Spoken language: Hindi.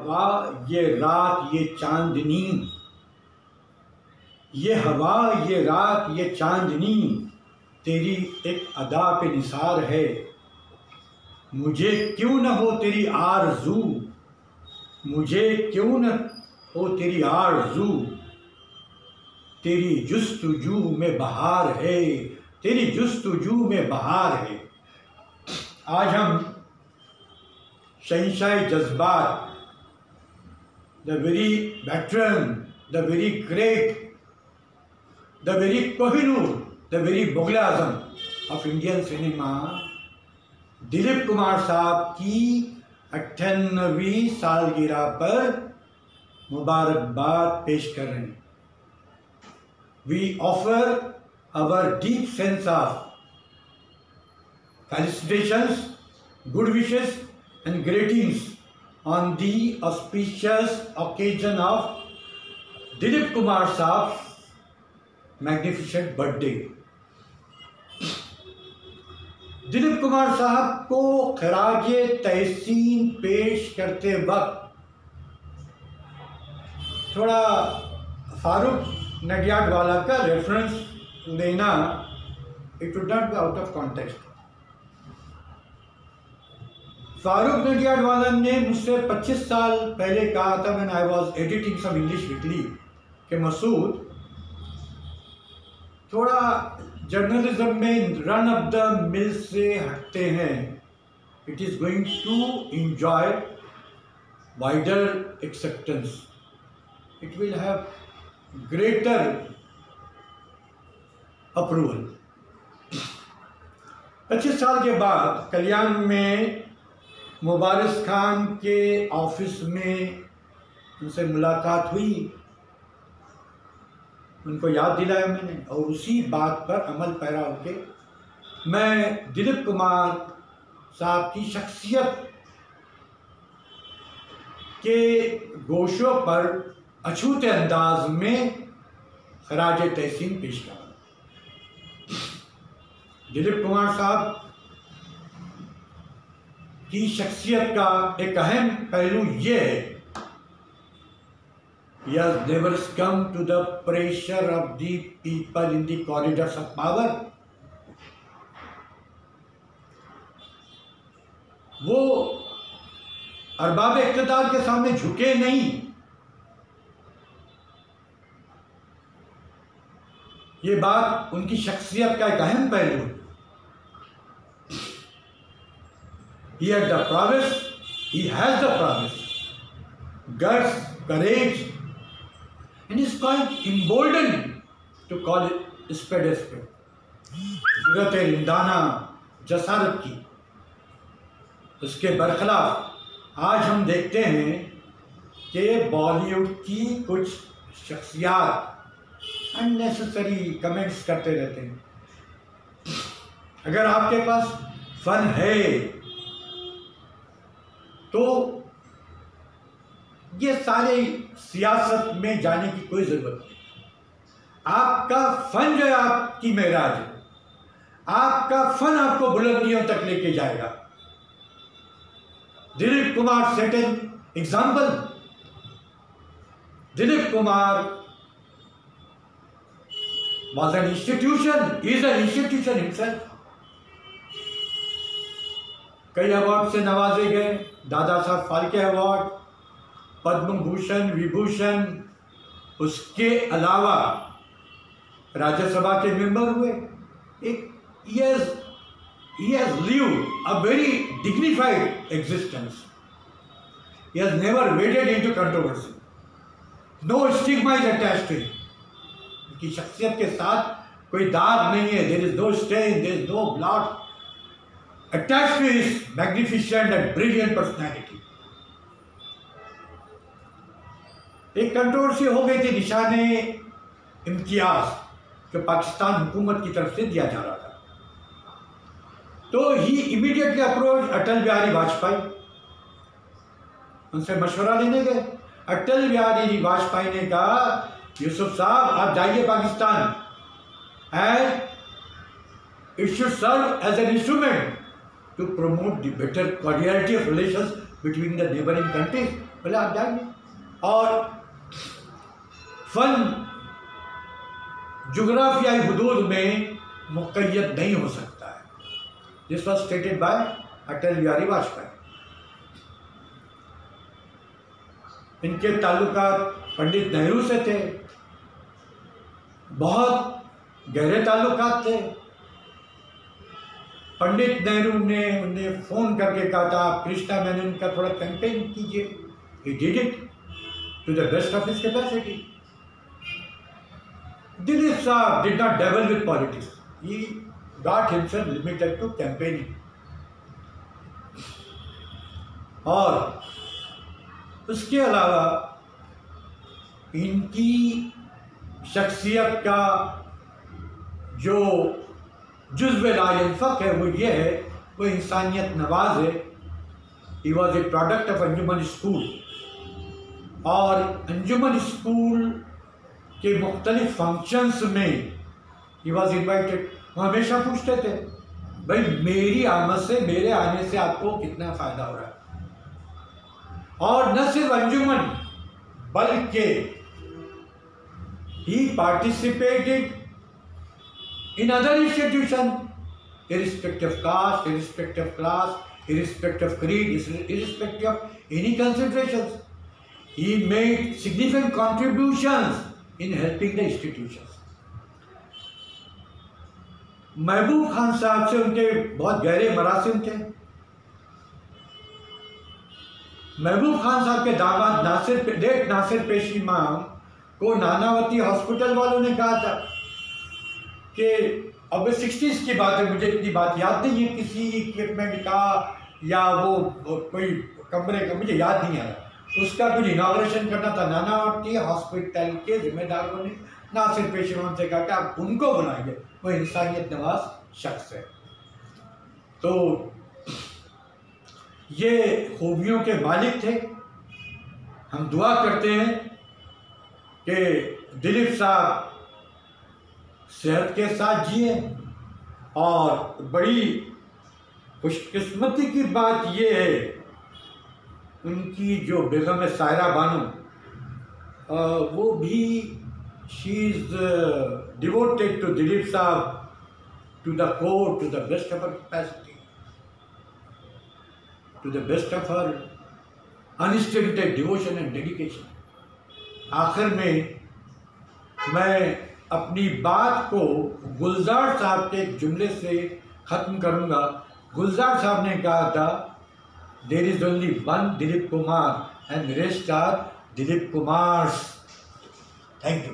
हवा, ये रात, ये चांदनी, ये हवा, ये रात, ये चांदनी, तेरी एक अदा पे निसार है। मुझे क्यों न हो तेरी आरज़ू, मुझे क्यों न हो तेरी आरज़ू, तेरी जुस्तजू में बहार है, तेरी जुस्तजू में बहार है। आज हम शहंशाह जज्बात, the very veteran, the very great, the very Kohinoor, the very Mughal Azam of Indian cinema, Dilip Kumar साहब की 98वीं सालगिरह पर मुबारकबाद पेश कर रहे हैं। We offer our deep sense of felicitations, good wishes and greetings on the auspicious occasion of Dilip Kumar Saab's magnificent birthday. Dilip Kumar साहब को खराजे तहसीन पेश करते वक्त थोड़ा फारूक नडियाडवाला का रेफरेंस लेना, it would not be out of context. Farooq Nadiadwala ने मुझसे 25 साल पहले कहा था, when I was editing some English weekly, कि मसूद थोड़ा जर्नलिज्म में रन ऑफ द मिल से हटते हैं, it is going to enjoy wider acceptance, it will have greater approval. 25 साल के बाद कल्याण में मुबारक खान के ऑफिस में उनसे मुलाकात हुई, उनको याद दिलाया मैंने, और उसी बात पर अमल पैरा होकर मैं दिलीप कुमार साहब की शख्सियत के गोशों पर अछूते अंदाज में खराजे तहसीन पेश करा। दिलीप कुमार साहब की शख्सियत का एक अहम पहलू ये है, he has never succumbed to the pressure of the people in the corridors of power. वो अरबाब इक़्तिदार के सामने झुके नहीं। ये बात उनकी शख्सियत का एक अहम पहलू है। He had the prowess, he has the prowess, guts, courage, and is quite emboldened to call it spade a spade. जुर्रत रिंदाना Jasarat की, उसके बरखिलाफ आज हम देखते हैं कि बॉलीवुड की कुछ शख्सियात अननेसेसरी कमेंट्स करते रहते हैं। अगर आपके पास फन है तो ये सारे सियासत में जाने की कोई जरूरत नहीं। आपका फन जो है आपकी मेराज है, आपका फन आपको बुलंदियों तक लेके जाएगा। Dilip Kumar set an example. Dilip Kumar was an institution, is an institution himself. कई अवार्ड से नवाजे गए, दादा साहब फाल्के अवार्ड, पद्म भूषण, विभूषण, उसके अलावा राज्यसभा के मेंबर हुए। He has lived a very dignified existence. He has never waded into controversy. No stigma is attached to him. उनकी शख्सियत के साथ कोई दाग नहीं है। There is no stain, there is no blot attached to his magnificent and brilliant personality. एक कंट्रोवर्सी हो गई थी निशाने इम्तियाज जो पाकिस्तान हुकूमत की तरफ से दिया जा रहा था, तो ही इमीडिएटली अप्रोच अटल बिहारी वाजपेयी, उनसे मशवरा लेने गए। अटल बिहारी वाजपेयी ने कहा, यूसुफ साहब आप जाइए Pakistan and it should serve as an instrument to promote the better cordiality of relations between the neighboring countries. बोले आप जाइए। और फन जुग्राफियाई हुदूद में मुक़य्यद नहीं हो सकता है। This was stated by Atal Bihari Vajpayee. इनके ताल्लुकात पंडित नेहरू से थे, बहुत गहरे ताल्लुकात थे। पंडित नेहरू ने उन्हें फ़ोन करके कहा था आप कृष्णा मेनन का थोड़ा कैंपेन कीजिए। He did it to the best of his capacity. Dilip Saab did not dabble with politics. He got himself limited to campaigning. और उसके अलावा इनकी शख्सियत का जो जुज़्व लायंफक है वो ये है, वो इंसानियत नवाज है। He was a product of Anjuman school, और अंजुमन स्कूल के मुख्तलिफ फंक्शंस में ही वॉज इन्वाइटेड। वो हमेशा पूछते थे भाई मेरी आमद से, मेरे आने से आपको कितना फ़ायदा हो रहा है। और न सिर्फ अंजुमन बल्कि he participated in other institution, irrespective of caste, irrespective of class, irrespective of creed, irrespective of any considerations. He made significant contributions in helping the institutions. Mehboob Khan साहब से उनके बहुत गहरे मरासिम थे। महबूब खान साहब के दामाद नासिर पेशी इमाम को नानावती हॉस्पिटल वालों ने कहा था कि अब 60s की बात है, मुझे इतनी बात याद नहीं है किसी इक्विपमेंट का या वो कोई कमरे का, मुझे याद नहीं आ रहा। उसका कुछ इनॉग्रेशन करना था। नानावती हॉस्पिटल के जिम्मेदारों ने नासिर पेशी इमाम से कहा कि आप उनको बुलाएंगे, वो इंसानियत नवाज शख्स है। तो ये खूबियों के मालिक थे। हम दुआ करते हैं कि दिलीप साहब सेहत के साथ जिए। और बड़ी खुशकिस्मती की बात ये है उनकी जो बेगम सायरा बानो, वो भी she is devoted to Dilip Sahab, to the core, to the best of her capacity, to the best of her unstinted devotion and dedication. आखिर में मैं अपनी बात को गुलजार साहब के एक जुमले से ख़त्म करूँगा। गुलजार साहब ने कहा था, there is only one Dilip Kumar and rest are Dilip Kumars. Thank you.